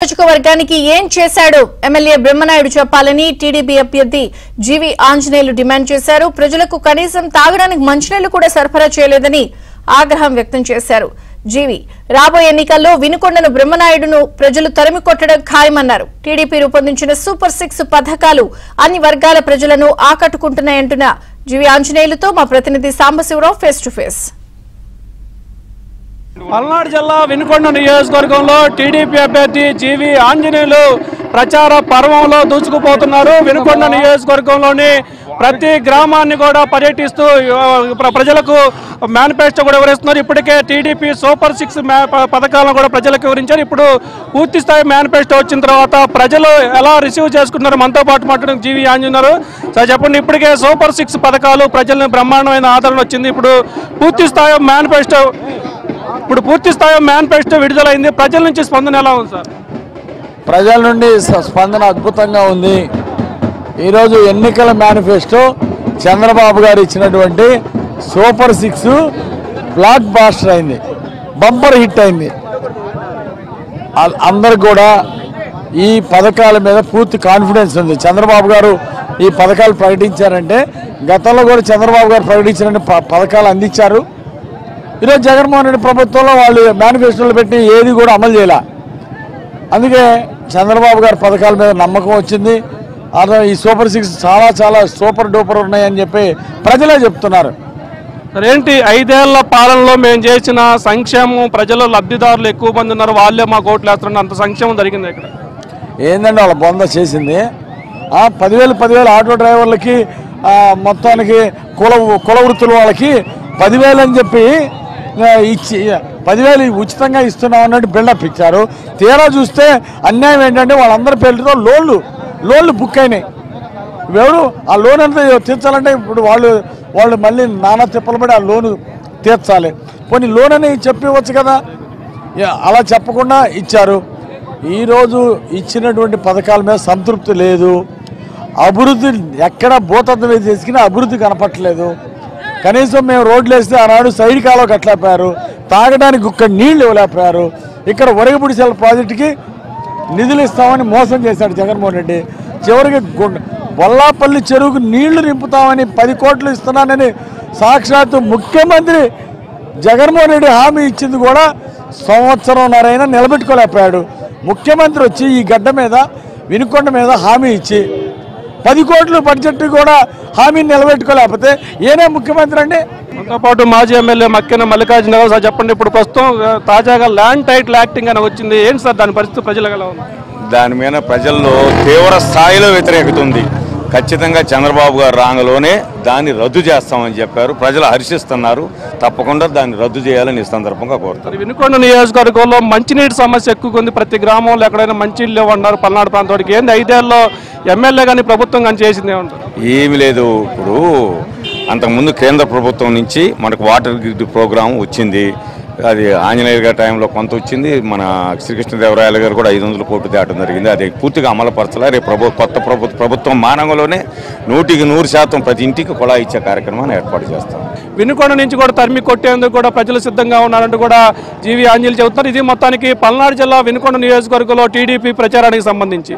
నియోజకవర్గానికి ఏం చేశాడు ఎమ్మెల్యే బ్రహ్మనాయుడు చెప్పాలని టీడీపీ అభ్యర్థి జీవి ఆంజనేయులు డిమాండ్ చేశారు. ప్రజలకు కనీసం తాగడానికి మంచినీళ్లు కూడా సరఫరా చేయలేదని ఆగ్రహం వ్యక్తం చేశారు. జీవి రాబోయే ఎన్నికల్లో వినుకొండను బ్రహ్మనాయుడును ప్రజలు తరిమి కొట్టడం ఖాయమన్నారు. టీడీపీ రూపొందించిన సూపర్ 6 పథకాలు అన్ని వర్గాల ప్రజలను ఆకట్టుకుంటున్నాయంటున్న జీవి ఆంజనేయులతో మా ప్రతినిధి Sambasivarao face to face. Palnadu జిల్లా వినుకొండ నియోజకవర్గంలో టీడీపీ అభ్యర్థి జీవి ఆంజనేయులు ప్రచార పర్వంలో దూసుకుపోతున్నారు. వినుకొండ నియోజకవర్గంలోని ప్రతి గ్రామాన్ని కూడా పర్యటిస్తూ ప్రజలకు మేనిఫెస్టో కూడా వివరిస్తున్నారు. ఇప్పటికే టీడీపీ సూపర్ 6 పథకాలను కూడా ప్రజలకు వివరించారు. ఇప్పుడు పూర్తి స్థాయి మేనిఫెస్టో వచ్చిన తర్వాత ప్రజలు ఎలా రిసీవ్ చేసుకుంటున్నారు మనతో పాటు మాట్లాడడం జీవి ఆంజనేయులు. సార్ చెప్పండి, ఇప్పటికే సూపర్ 6 పథకాలు ప్రజలను బ్రహ్మాండమైన ఆదరణ వచ్చింది. ఇప్పుడు పూర్తి స్థాయి మేనిఫెస్టో విడుదలైంది. ప్రజల నుంచి స్పందన ఎలా ఉంది సార్? ప్రజల నుండి స్పందన అద్భుతంగా ఉంది. ఈరోజు ఎన్నికల మేనిఫెస్టో చంద్రబాబు గారు ఇచ్చినటువంటి సూపర్ 6 బ్లాక్ బాస్టర్ అయింది, బంపర్ హిట్ అయింది. అందరికి కూడా ఈ పథకాల మీద పూర్తి కాన్ఫిడెన్స్ ఉంది. చంద్రబాబు గారు ఈ పథకాలు ప్రకటించారంటే గతంలో కూడా చంద్రబాబు గారు ప్రకటించిన పథకాలు అందించారు. ఈరోజు జగన్మోహన్ రెడ్డి ప్రభుత్వంలో వాళ్ళు మేనిఫెస్టోలు పెట్టి ఏది కూడా అమలు చేయాల. అందుకే చంద్రబాబు గారి పథకాల మీద నమ్మకం వచ్చింది. అదే ఈ సూపర్ 6 చాలా చాలా సూపర్ డూపర్ ఉన్నాయని చెప్పి ప్రజలే చెప్తున్నారు. ఏంటి 5 ఏళ్ల పాలనలో మేము చేసిన సంక్షేమం ప్రజలు లబ్ధిదారులు ఎక్కువ మంది ఉన్నారు, వాళ్ళే మా ఓట్లు వేస్తున్నారు, అంత సంక్షేమం జరిగింది ఇక్కడ. ఏంటంటే వాళ్ళ బొంద చేసింది 10,000 ఆటో డ్రైవర్లకి మొత్తానికి కుల వృత్తుల వాళ్ళకి 10,000 అని చెప్పి ఇచ్చి 10,000 ఉచితంగా ఇస్తున్నాం అన్నట్టు బిల్డప్ ఇచ్చారు. తీరా చూస్తే అన్యాయం ఏంటంటే వాళ్ళందరి పేర్లతో లోన్లు బుక్ అయినాయి. ఎవరు ఆ లోన్ అంతా తీర్చాలంటే ఇప్పుడు వాళ్ళు మళ్ళీ నానా తిప్పలు పడి ఆ లోను తీర్చాలి. పోనీ లోన్ అని చెప్పవచ్చు కదా, అలా చెప్పకుండా ఇచ్చారు. ఈరోజు ఇచ్చినటువంటి పథకాల మీద సంతృప్తి లేదు. అభివృద్ధి ఎక్కడ భూతత్వం మీద చేసుకుని అభివృద్ధి కనపట్లేదు. కనీసం మేము రోడ్లు వేస్తే ఆనాడు సైడ్ కాలువ కట్టలేకపోయారు, తాగడానికి ఒక్క నీళ్లు ఇవ్వలేకపోయారు. ఇక్కడ ఒరగపుడిసెల ప్రాజెక్టుకి నిధులు ఇస్తామని మోసం చేశాడు జగన్మోహన్ రెడ్డి. చివరికి వల్లాపల్లి చెరువుకు నీళ్లు నింపుతామని 10 కోట్లు ఇస్తున్నానని సాక్షాత్తు ముఖ్యమంత్రి జగన్మోహన్ రెడ్డి హామీ ఇచ్చింది కూడా సంవత్సరంన్నరైనా నిలబెట్టుకోలేకపోయాడు. ముఖ్యమంత్రి వచ్చి ఈ గడ్డ మీద వినుకొండ మీద హామీ ఇచ్చి 10 కోట్లు బడ్జెట్ కూడా హామీని నిలబెట్టుకోలేకపోతే ఏనే ముఖ్యమంత్రి అండి? మనతో పాటు మాజీ ఎమ్మెల్యే మక్కెన మల్లికార్జునరావు సార్ చెప్పండి, ఇప్పుడు ప్రస్తుతం తాజాగా ల్యాండ్ టైటిల్ యాక్టింగ్ అని వచ్చింది, ఏంటి సార్ దాని పరిస్థితి ప్రజలకు ఎలా ఉంది? దాని మీద ప్రజల్లో తీవ్ర స్థాయిలో వ్యతిరేకత ఉంది. ఖచ్చితంగా చంద్రబాబు గారు రాంగలోనే దాన్ని రద్దు చేస్తామని చెప్పారు. ప్రజలు హర్షిస్తున్నారు. తప్పకుండా దాన్ని రద్దు చేయాలని ఈ సందర్భంగా కోరుతారు. వినుకొండ నియోజకవర్గంలో మంచినీటి సమస్య ఎక్కువ ఉంది. ప్రతి గ్రామంలో ఎక్కడైనా మంచినీళ్ళు ఇవ్వన్నారు పల్నాడు ప్రాంతానికి. ఏంది 5 ఏళ్ళలో ఎమ్మెల్యే కానీ ప్రభుత్వం కానీ చేసింది ఏమంటారు? ఏమి లేదు. ఇప్పుడు అంతకుముందు కేంద్ర ప్రభుత్వం నుంచి మనకు వాటర్ గ్రిడ్ ప్రోగ్రాం వచ్చింది. అది ఆంజనేయ గారి టైంలో కొంత వచ్చింది. మన శ్రీకృష్ణదేవరాయలు గారు కూడా 500 కోట్లు తేవడం జరిగింది. అది పూర్తిగా అమలుపరచాలి. రేపు కొత్త ప్రభుత్వం మానంగంలోనే 100% ప్రతి ఇంటికి కుళాయి ఇచ్చే కార్యక్రమాన్ని ఏర్పాటు చేస్తాం. వినుకొండ నుంచి కూడా తరిమి కొట్టేందుకు కూడా ప్రజలు సిద్ధంగా ఉన్నారంటూ కూడా జీవి ఆంజనేయులు చెబుతున్నారు. ఇది మొత్తానికి పల్నాడు జిల్లా వినుకొండ నియోజకవర్గంలో టీడీపీ ప్రచారానికి సంబంధించి.